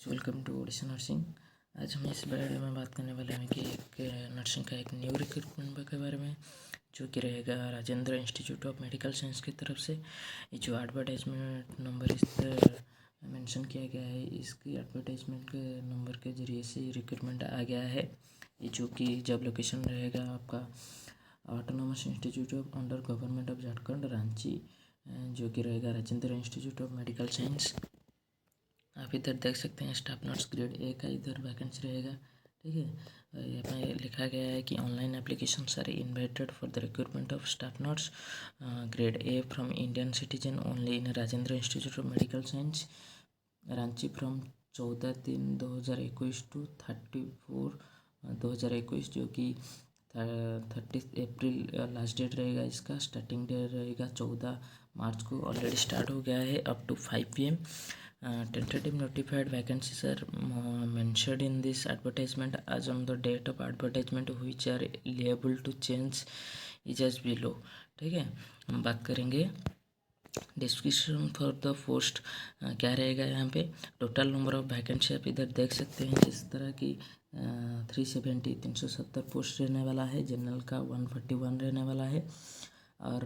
Welcome to Odisha nursing. आज हम इस वीडियो में बात करने वाले हैं कि एक नर्सिंग का एक न्यू रिक्रूटमेंट के बारे में, जो कि रहेगा Rajendra institute of medical science की तरफ से। ये जो एडवर्टाइजमेंट नंबर इस मेंशन किया गया है, इसकी एडवर्टाइजमेंट के नंबर के जरिए से रिक्रूटमेंट आ गया है। ये जो कि जब लोकेशन रहेगा आपका autonomous institute of under government of Jharkhand Ranchi, जो कि रहेगा Rajendra institute of medical science. आप इधर देख सकते हैं स्टाफ नर्स ग्रेड ए का इधर वैकेंसी रहेगा। ठीक है, यहाँ पे लिखा गया है कि online applications are invited for the recruitment of staff nurse grade A from Indian citizen only in Rajendra institute of medical science Ranchi from 14/3/2021 to 34/2021, जो कि 30 अप्रैल लास्ट डेट रहेगा। इसका स्टार्टिंग डेट रहेगा 14 मार्च को। ऑलरेडी स्टार्ट हो गया है up to 5 PM। Tentative notified vacancies are mentioned in this advertisement as on the date of advertisement, which are liable to change is as below। ठीक है, हम बात करेंगे डिस्क्रिप्शन फॉर द पोस्ट क्या रहेगा। यहाँ पे टोटल नंबर ऑफ वैकेंसी आप इधर देख सकते हैं, जिस तरह की 370 पोस्ट रहने वाला है। जनरल का 141 रहने वाला है, और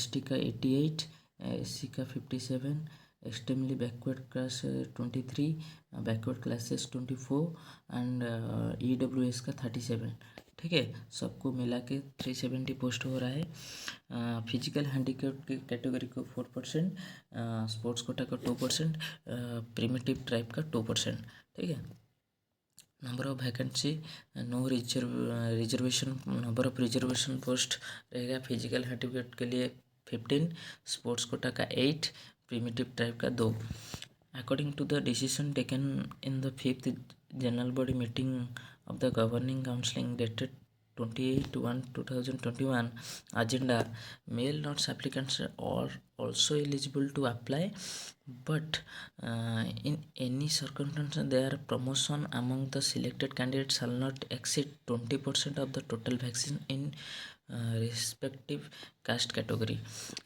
ST का 88, SC का 57, extremely backward class 23, backward classes 24 and EWS का 37। ठीक है, सबको मिला के 370 पोस्ट हो रहा है। फिजिकल हैंडीकैप की कैटेगरी को 4%, स्पोर्ट्स कोटा का 2%, प्रिमिटिव ट्राइब का 2%। ठीक है, number of vacancy no reservation, number of reservation post रहेगा। फिजिकल हैंडीकैप के लिए 15, स्पोर्ट्स कोटा का 8, प्रिमिटिव ट्राइब का 2। According to the decision taken in the 5th general body meeting of the governing council dated 28/1/2021, agenda, male nurse applicants are also eligible to apply, but in any circumstance their promotion among the selected candidates shall not exceed 20% of the total vaccine in respective caste category.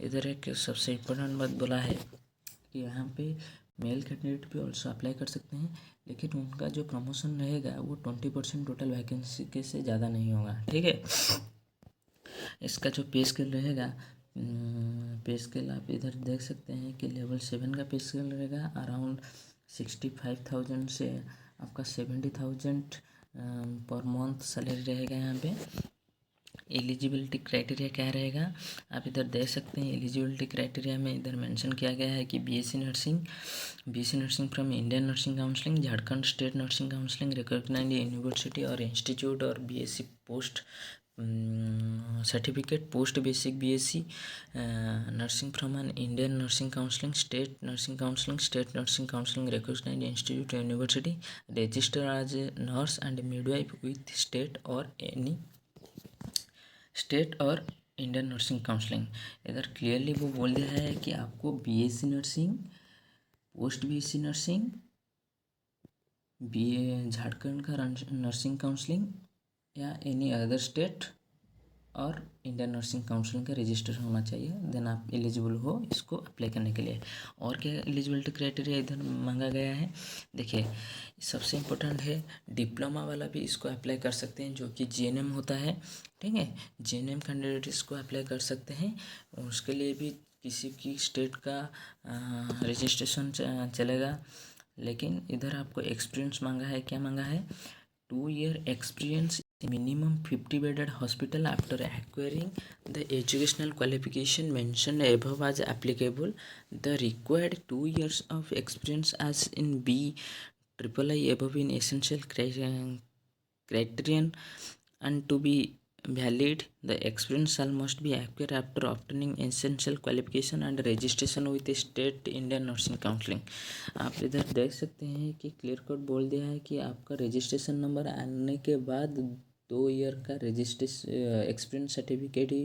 इधर एक सबसे important बात बोला है कि यहाँ पे male candidate भी ऑल्सो अप्लाई कर सकते हैं, लेकिन उनका जो प्रमोशन रहेगा वो 20% टोटल वैकेंसी के से ज़्यादा नहीं होगा। ठीक है, इसका जो पे स्केल रहेगा, पे स्केल आप इधर देख सकते हैं कि लेवल 7 का पे स्केल रहेगा। अराउंड 65,000 से आपका 70,000 पर मंथ सैलरी रहेगा। यहाँ पे एलिजिबिलिटी क्राइटेरिया क्या रहेगा, आप इधर देख सकते हैं। एलिजिबिलिटी क्राइटेरिया में इधर मेंशन किया गया है कि BSc nursing from Indian nursing council, Jharkhand state nursing council, recognised university और इंस्टीट्यूट, और BSc post certificate post basic BSc nursing from an Indian nursing council, state nursing council, recognised institute university, register as a nurse and midwife with state और Indian nursing counselling. इधर clearly वो बोल दिया है कि आपको BSc nursing, post BSc nursing, Jharkhand का nursing counselling या एनी अदर स्टेट और इंडियन नर्सिंग काउंसिल का रजिस्ट्रेशन होना चाहिए, देन आप एलिजिबल हो इसको अप्लाई करने के लिए। और क्या एलिजिबिलिटी क्राइटेरिया इधर मांगा गया है, देखिए सबसे इम्पोर्टेंट है डिप्लोमा वाला भी इसको अप्लाई कर सकते हैं, जो कि GNM होता है। ठीक है, GNM कैंडिडेट इसको अप्लाई कर सकते हैं। उसके लिए भी किसी की स्टेट का रजिस्ट्रेशन चलेगा, लेकिन इधर आपको एक्सपीरियंस मांगा है। क्या मांगा है, 2 year experience minimum 50 bedded hospital after acquiring the educational qualification mentioned above as applicable. The required 2 years of experience as in BIII above in essential criterion, and to be valid the experience shall must be acquired after obtaining essential qualification and registration with state Indian nursing counseling। आप इधर देख सकते हैं कि clear cut बोल दिया है कि आपका रजिस्ट्रेशन नंबर आने के बाद 2 ईयर का रजिस्ट्रेशन एक्सपीरियंस सर्टिफिकेट ही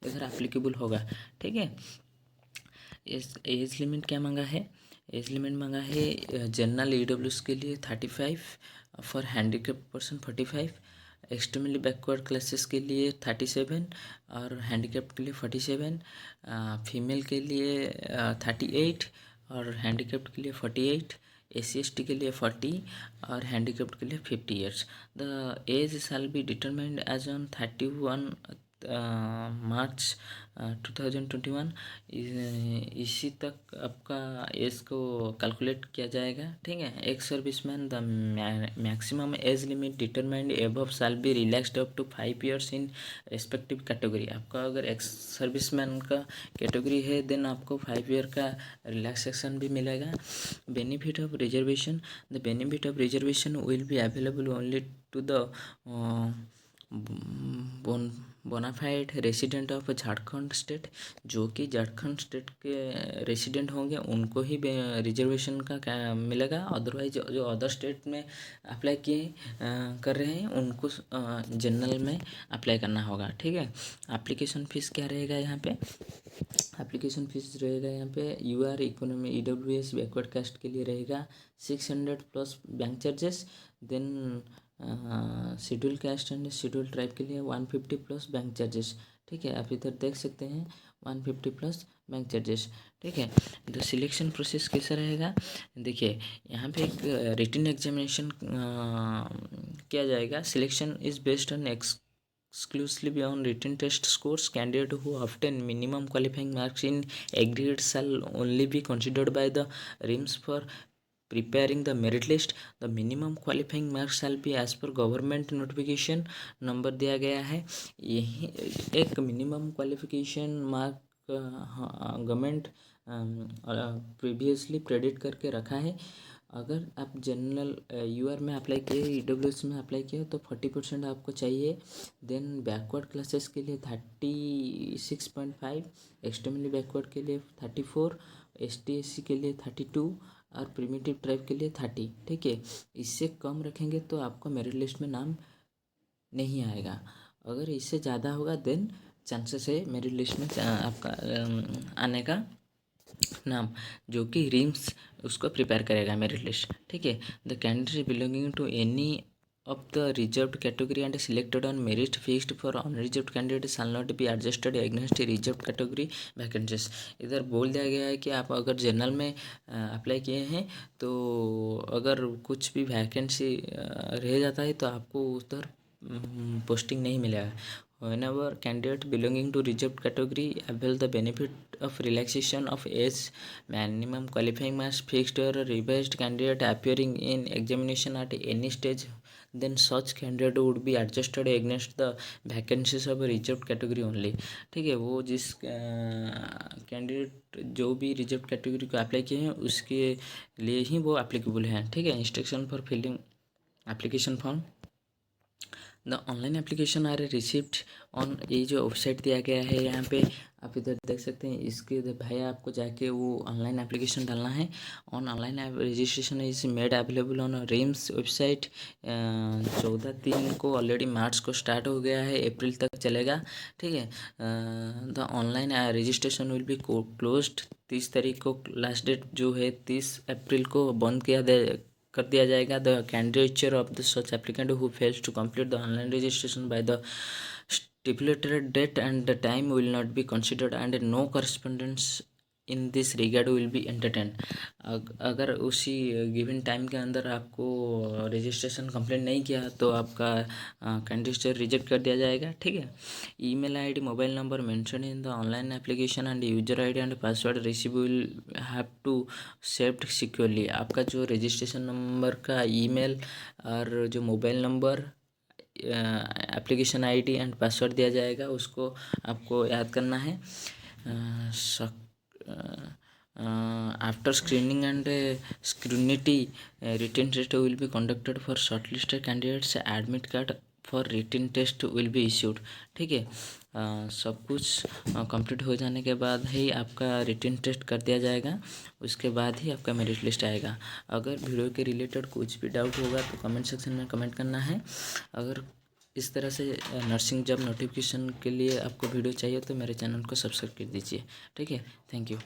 इधर एप्लीकेबल होगा। ठीक है, एज लिमिट क्या मांगा है, एज लिमिट मांगा है जनरल EWS के लिए 35, for handicap person 45, extremely backward classes के लिए 37 और हैंडीकैप के लिए 47, फीमेल के लिए 38 और हैंडीकैप्ड के लिए 48, SC/ST के लिए 40 और हैंडीकैप्ड के लिए 50 years. The age shall be determined as on 31 March 2021। इसी तक आपका एज को कैलकुलेट किया जाएगा, ठीक है। एक serviceman the maximum age limit determined above shall be relaxed up to 5 years in respective category. आपका अगर एक्स सर्विसमैन का कैटेगरी है देन आपको 5 ईयर का रिलैक्सेशन भी मिलेगा। Benefit of reservation, the benefit of reservation will be available only to the bona fide resident of Jharkhand state. जो कि झारखंड स्टेट के रेसिडेंट होंगे उनको ही रिजर्वेशन का मिलेगा। अदरवाइज जो अदर स्टेट में अप्लाई किए कर रहे हैं उनको जनरल में अप्लाई करना होगा, ठीक है। एप्लीकेशन फ़ीस क्या रहेगा यहाँ पे? एप्लीकेशन फ़ीस रहेगा यहाँ पे UR economy EWS backward caste के लिए रहेगा 600 plus bank charges. Then schedule caste and schedule tribe के लिए 150 प्लस बैंक चार्जेस, ठीक है। आप इधर देख सकते हैं 150 प्लस बैंक चार्जेस, ठीक है। तो सिलेक्शन प्रोसेस कैसा रहेगा? देखिए यहाँ पे एक रिटन एग्जामिनेशन किया जाएगा। Selection is based on exclusively on written test scores. Candidate who obtain minimum qualifying marks in aggregate shall only be considered by the RIMS for preparing the merit list. The minimum qualifying marks shall be as per government notification number दिया गया है। यही एक minimum qualification mark government previously predict करके रखा है। अगर आप जनरल UR में अप्लाई किए, EWS में अप्लाई किए तो 40% आपको चाहिए। देन बैकवर्ड क्लासेस के लिए 36.5, एक्सट्रीमली बैकवर्ड के लिए 34, ST/SC के लिए 32 और प्रिमिटिव ट्राइब के लिए 30, ठीक है। इससे कम रखेंगे तो आपको मेरिट लिस्ट में नाम नहीं आएगा। अगर इससे ज़्यादा होगा देन चांसेस है मेरिट लिस्ट में आपका आने का नाम, जो कि रिम्स उसको प्रिपेयर करेगा मेरिट लिस्ट, ठीक है। The candidate belonging to any of the reserved category and selected on merit fixed for unreserved candidate shall not be adjusted against reserved category vacancies। इधर बोल दिया गया है कि आप अगर जनरल में अप्लाई किए हैं तो अगर कुछ भी वैकेंसी रह जाता है तो आपको उधर पोस्टिंग नहीं मिलेगा। Whenever candidate belonging to reserved category avail the benefit of relaxation of age, minimum qualifying marks fixed or revised candidate appearing in examination at any stage, then such candidate would be adjusted against the vacancies of reserved category only, ठीक है। वो जिस candidate जो भी reserve category को apply किए हैं उसके लिए ही वो एप्लीकेबल हैं, ठीक है। Instruction for filling application form, the online application are receipt on, ये जो वेबसाइट दिया गया है यहाँ पे आप इधर देख सकते हैं। इसके भाई आपको जाके वो ऑनलाइन एप्लीकेशन डालना है। Online registration is made available on RIMS website. 14/3 को ऑलरेडी मार्च को स्टार्ट हो गया है, अप्रैल तक चलेगा, ठीक है। The online registration will be closed 30 तारीख को लास्ट डेट जो है 30 अप्रैल को बंद कर दिया जाएगा। The candidature of the such applicant who fails to complete the online registration by the stipulated date and the time will not be considered and no correspondence in this regard will be entertained। अगर उसी given time के अंदर आपको registration complete नहीं किया तो आपका candidature reject कर दिया जाएगा, ठीक है। Email ID mobile number mention in the online application and user ID and password receive will have to saved securely. आपका जो रजिस्ट्रेशन नंबर का ईमेल और जो mobile number application ID and password दिया जाएगा उसको आपको याद करना है। After screening and scrutiny written test will be conducted for shortlisted candidates, admit card for written test will be issued, ठीक है। सब कुछ कंप्लीट हो जाने के बाद ही आपका रिटन टेस्ट कर दिया जाएगा, उसके बाद ही आपका मेरिट लिस्ट आएगा। अगर वीडियो के रिलेटेड कुछ भी डाउट होगा तो कमेंट सेक्शन में कमेंट करना है। अगर इस तरह से नर्सिंग जॉब नोटिफिकेशन के लिए आपको वीडियो चाहिए तो मेरे चैनल को सब्सक्राइब कर दीजिए, ठीक है। Thank you.